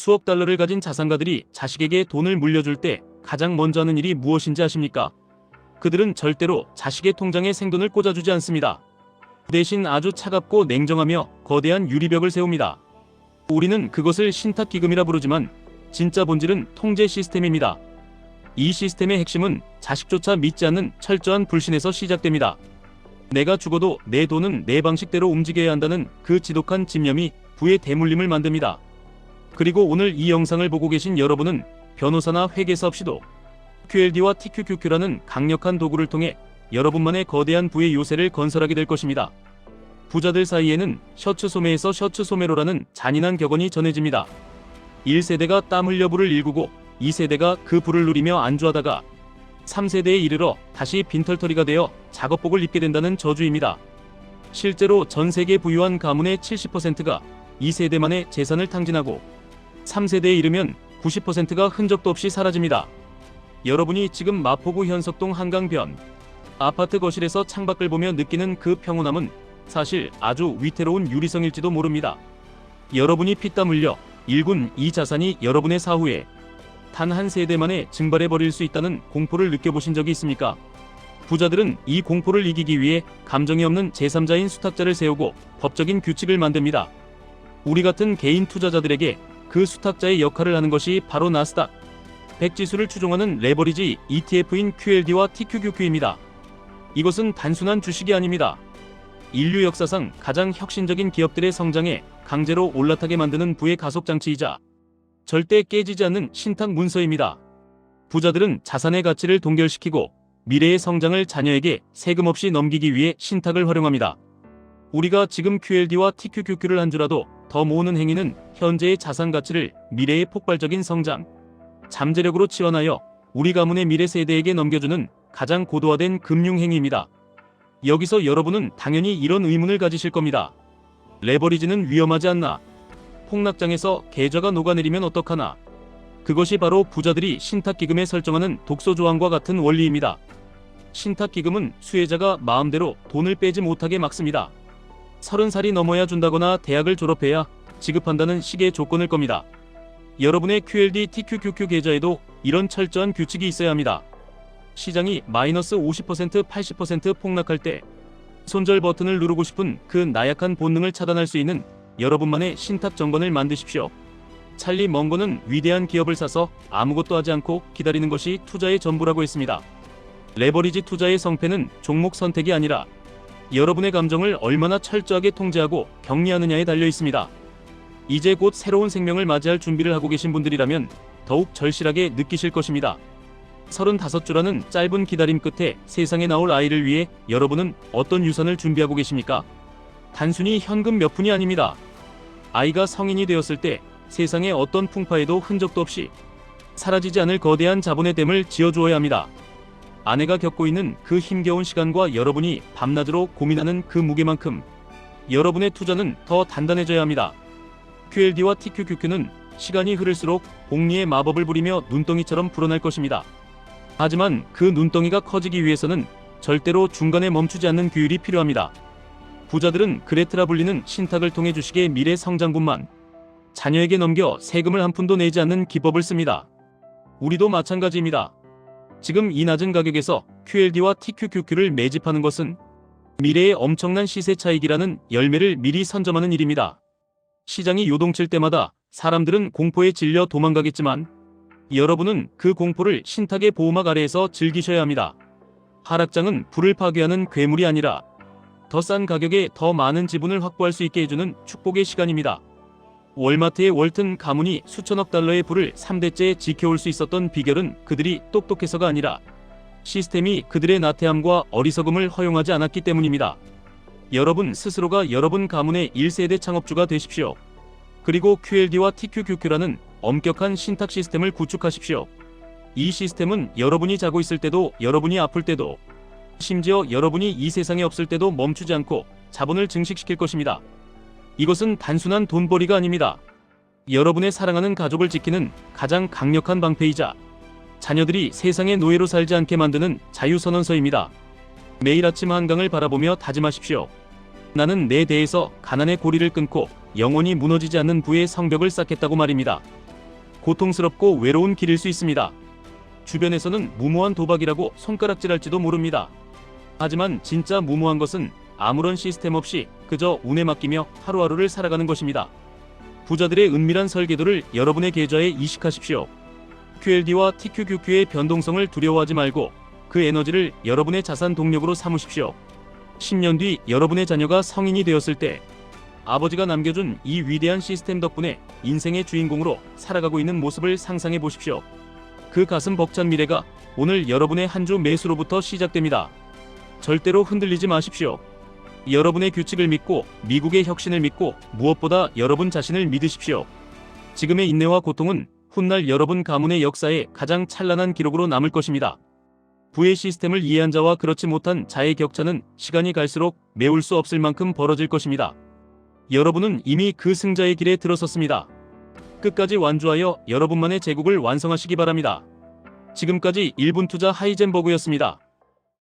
수억 달러를 가진 자산가들이 자식에게 돈을 물려줄 때 가장 먼저 하는 일이 무엇인지 아십니까? 그들은 절대로 자식의 통장에 생돈을 꽂아주지 않습니다. 대신 아주 차갑고 냉정하며 거대한 유리벽을 세웁니다. 우리는 그것을 신탁기금이라 부르지만 진짜 본질은 통제 시스템입니다. 이 시스템의 핵심은 자식조차 믿지 않는 철저한 불신에서 시작됩니다. 내가 죽어도 내 돈은 내 방식대로 움직여야 한다는 그 지독한 집념이 부의 대물림을 만듭니다. 그리고 오늘 이 영상을 보고 계신 여러분은 변호사나 회계사 없이도 QLD와 TQQQ라는 강력한 도구를 통해 여러분만의 거대한 부의 요새를 건설하게 될 것입니다. 부자들 사이에는 셔츠 소매에서 셔츠 소매로라는 잔인한 격언이 전해집니다. 1세대가 땀 흘려 부를 일구고 2세대가 그 부를 누리며 안주하다가 3세대에 이르러 다시 빈털터리가 되어 작업복을 입게 된다는 저주입니다. 실제로 전 세계 부유한 가문의 70%가 2세대만의 재산을 탕진하고 3세대에 이르면 90%가 흔적도 없이 사라집니다. 여러분이 지금 마포구 현석동 한강변 아파트 거실에서 창밖을 보며 느끼는 그 평온함은 사실 아주 위태로운 유리성일지도 모릅니다. 여러분이 피땀 흘려 일군 이 자산이 여러분의 사후에 단 한 세대만에 증발해버릴 수 있다는 공포를 느껴보신 적이 있습니까? 부자들은 이 공포를 이기기 위해 감정이 없는 제3자인 수탁자를 세우고 법적인 규칙을 만듭니다. 우리 같은 개인 투자자들에게 그 수탁자의 역할을 하는 것이 바로 나스닥 100 지수를 추종하는 레버리지 ETF인 QLD와 TQQQ입니다. 이것은 단순한 주식이 아닙니다. 인류 역사상 가장 혁신적인 기업들의 성장에 강제로 올라타게 만드는 부의 가속장치이자 절대 깨지지 않는 신탁 문서입니다. 부자들은 자산의 가치를 동결시키고 미래의 성장을 자녀에게 세금 없이 넘기기 위해 신탁을 활용합니다. 우리가 지금 QLD와 TQQQ를 한 주라도 더 모으는 행위는 현재의 자산 가치를 미래의 폭발적인 성장, 잠재력으로 치환하여 우리 가문의 미래 세대에게 넘겨주는 가장 고도화된 금융행위입니다. 여기서 여러분은 당연히 이런 의문을 가지실 겁니다. 레버리지는 위험하지 않나? 폭락장에서 계좌가 녹아내리면 어떡하나? 그것이 바로 부자들이 신탁기금에 설정하는 독소조항과 같은 원리입니다. 신탁기금은 수혜자가 마음대로 돈을 빼지 못하게 막습니다. 30살이 넘어야 준다거나 대학을 졸업해야 지급한다는 식의 조건일 겁니다. 여러분의 QLD, TQQQ 계좌에도 이런 철저한 규칙이 있어야 합니다. 시장이 마이너스 50%, 80% 폭락할 때 손절 버튼을 누르고 싶은 그 나약한 본능을 차단할 수 있는 여러분만의 신탁 정권을 만드십시오. 찰리 멍거는 위대한 기업을 사서 아무것도 하지 않고 기다리는 것이 투자의 전부라고 했습니다. 레버리지 투자의 성패는 종목 선택이 아니라 여러분의 감정을 얼마나 철저하게 통제하고 격리하느냐에 달려 있습니다. 이제 곧 새로운 생명을 맞이할 준비를 하고 계신 분들이라면 더욱 절실하게 느끼실 것입니다. 35주라는 짧은 기다림 끝에 세상에 나올 아이를 위해 여러분은 어떤 유산을 준비하고 계십니까? 단순히 현금 몇 푼이 아닙니다. 아이가 성인이 되었을 때 세상에 어떤 풍파에도 흔적도 없이 사라지지 않을 거대한 자본의 댐을 지어주어야 합니다. 아내가 겪고 있는 그 힘겨운 시간과 여러분이 밤낮으로 고민하는 그 무게만큼 여러분의 투자는 더 단단해져야 합니다. QLD와 TQQQ는 시간이 흐를수록 복리의 마법을 부리며 눈덩이처럼 불어날 것입니다. 하지만 그 눈덩이가 커지기 위해서는 절대로 중간에 멈추지 않는 규율이 필요합니다. 부자들은 그레트라 불리는 신탁을 통해 주식의 미래 성장분만 자녀에게 넘겨 세금을 한 푼도 내지 않는 기법을 씁니다. 우리도 마찬가지입니다. 지금 이 낮은 가격에서 QLD와 TQQQ를 매집하는 것은 미래의 엄청난 시세 차익이라는 열매를 미리 선점하는 일입니다. 시장이 요동칠 때마다 사람들은 공포에 질려 도망가겠지만 여러분은 그 공포를 신탁의 보호막 아래에서 즐기셔야 합니다. 하락장은 불을 파괴하는 괴물이 아니라 더 싼 가격에 더 많은 지분을 확보할 수 있게 해주는 축복의 시간입니다. 월마트의 월튼 가문이 수천억 달러의 부를 3대째 지켜올 수 있었던 비결은 그들이 똑똑해서가 아니라 시스템이 그들의 나태함과 어리석음을 허용하지 않았기 때문입니다. 여러분 스스로가 여러분 가문의 1세대 창업주가 되십시오. 그리고 QLD와 TQQQ라는 엄격한 신탁 시스템을 구축하십시오. 이 시스템은 여러분이 자고 있을 때도, 여러분이 아플 때도, 심지어 여러분이 이 세상에 없을 때도 멈추지 않고 자본을 증식시킬 것입니다. 이것은 단순한 돈벌이가 아닙니다. 여러분의 사랑하는 가족을 지키는 가장 강력한 방패이자 자녀들이 세상의 노예로 살지 않게 만드는 자유선언서입니다. 매일 아침 한강을 바라보며 다짐하십시오. 나는 내 대에서 가난의 고리를 끊고 영원히 무너지지 않는 부의 성벽을 쌓겠다고 말입니다. 고통스럽고 외로운 길일 수 있습니다. 주변에서는 무모한 도박이라고 손가락질할지도 모릅니다. 하지만 진짜 무모한 것은 아무런 시스템 없이 그저 운에 맡기며 하루하루를 살아가는 것입니다. 부자들의 은밀한 설계도를 여러분의 계좌에 이식하십시오. QLD와 TQQQ의 변동성을 두려워하지 말고 그 에너지를 여러분의 자산 동력으로 삼으십시오. 10년 뒤 여러분의 자녀가 성인이 되었을 때 아버지가 남겨준 이 위대한 시스템 덕분에 인생의 주인공으로 살아가고 있는 모습을 상상해 보십시오. 그 가슴 벅찬 미래가 오늘 여러분의 한 주 매수로부터 시작됩니다. 절대로 흔들리지 마십시오. 여러분의 규칙을 믿고 미국의 혁신을 믿고 무엇보다 여러분 자신을 믿으십시오. 지금의 인내와 고통은 훗날 여러분 가문의 역사에 가장 찬란한 기록으로 남을 것입니다. 부의 시스템을 이해한 자와 그렇지 못한 자의 격차는 시간이 갈수록 메울 수 없을 만큼 벌어질 것입니다. 여러분은 이미 그 승자의 길에 들어섰습니다. 끝까지 완주하여 여러분만의 제국을 완성하시기 바랍니다. 지금까지 1분 투자 하이젠버그였습니다.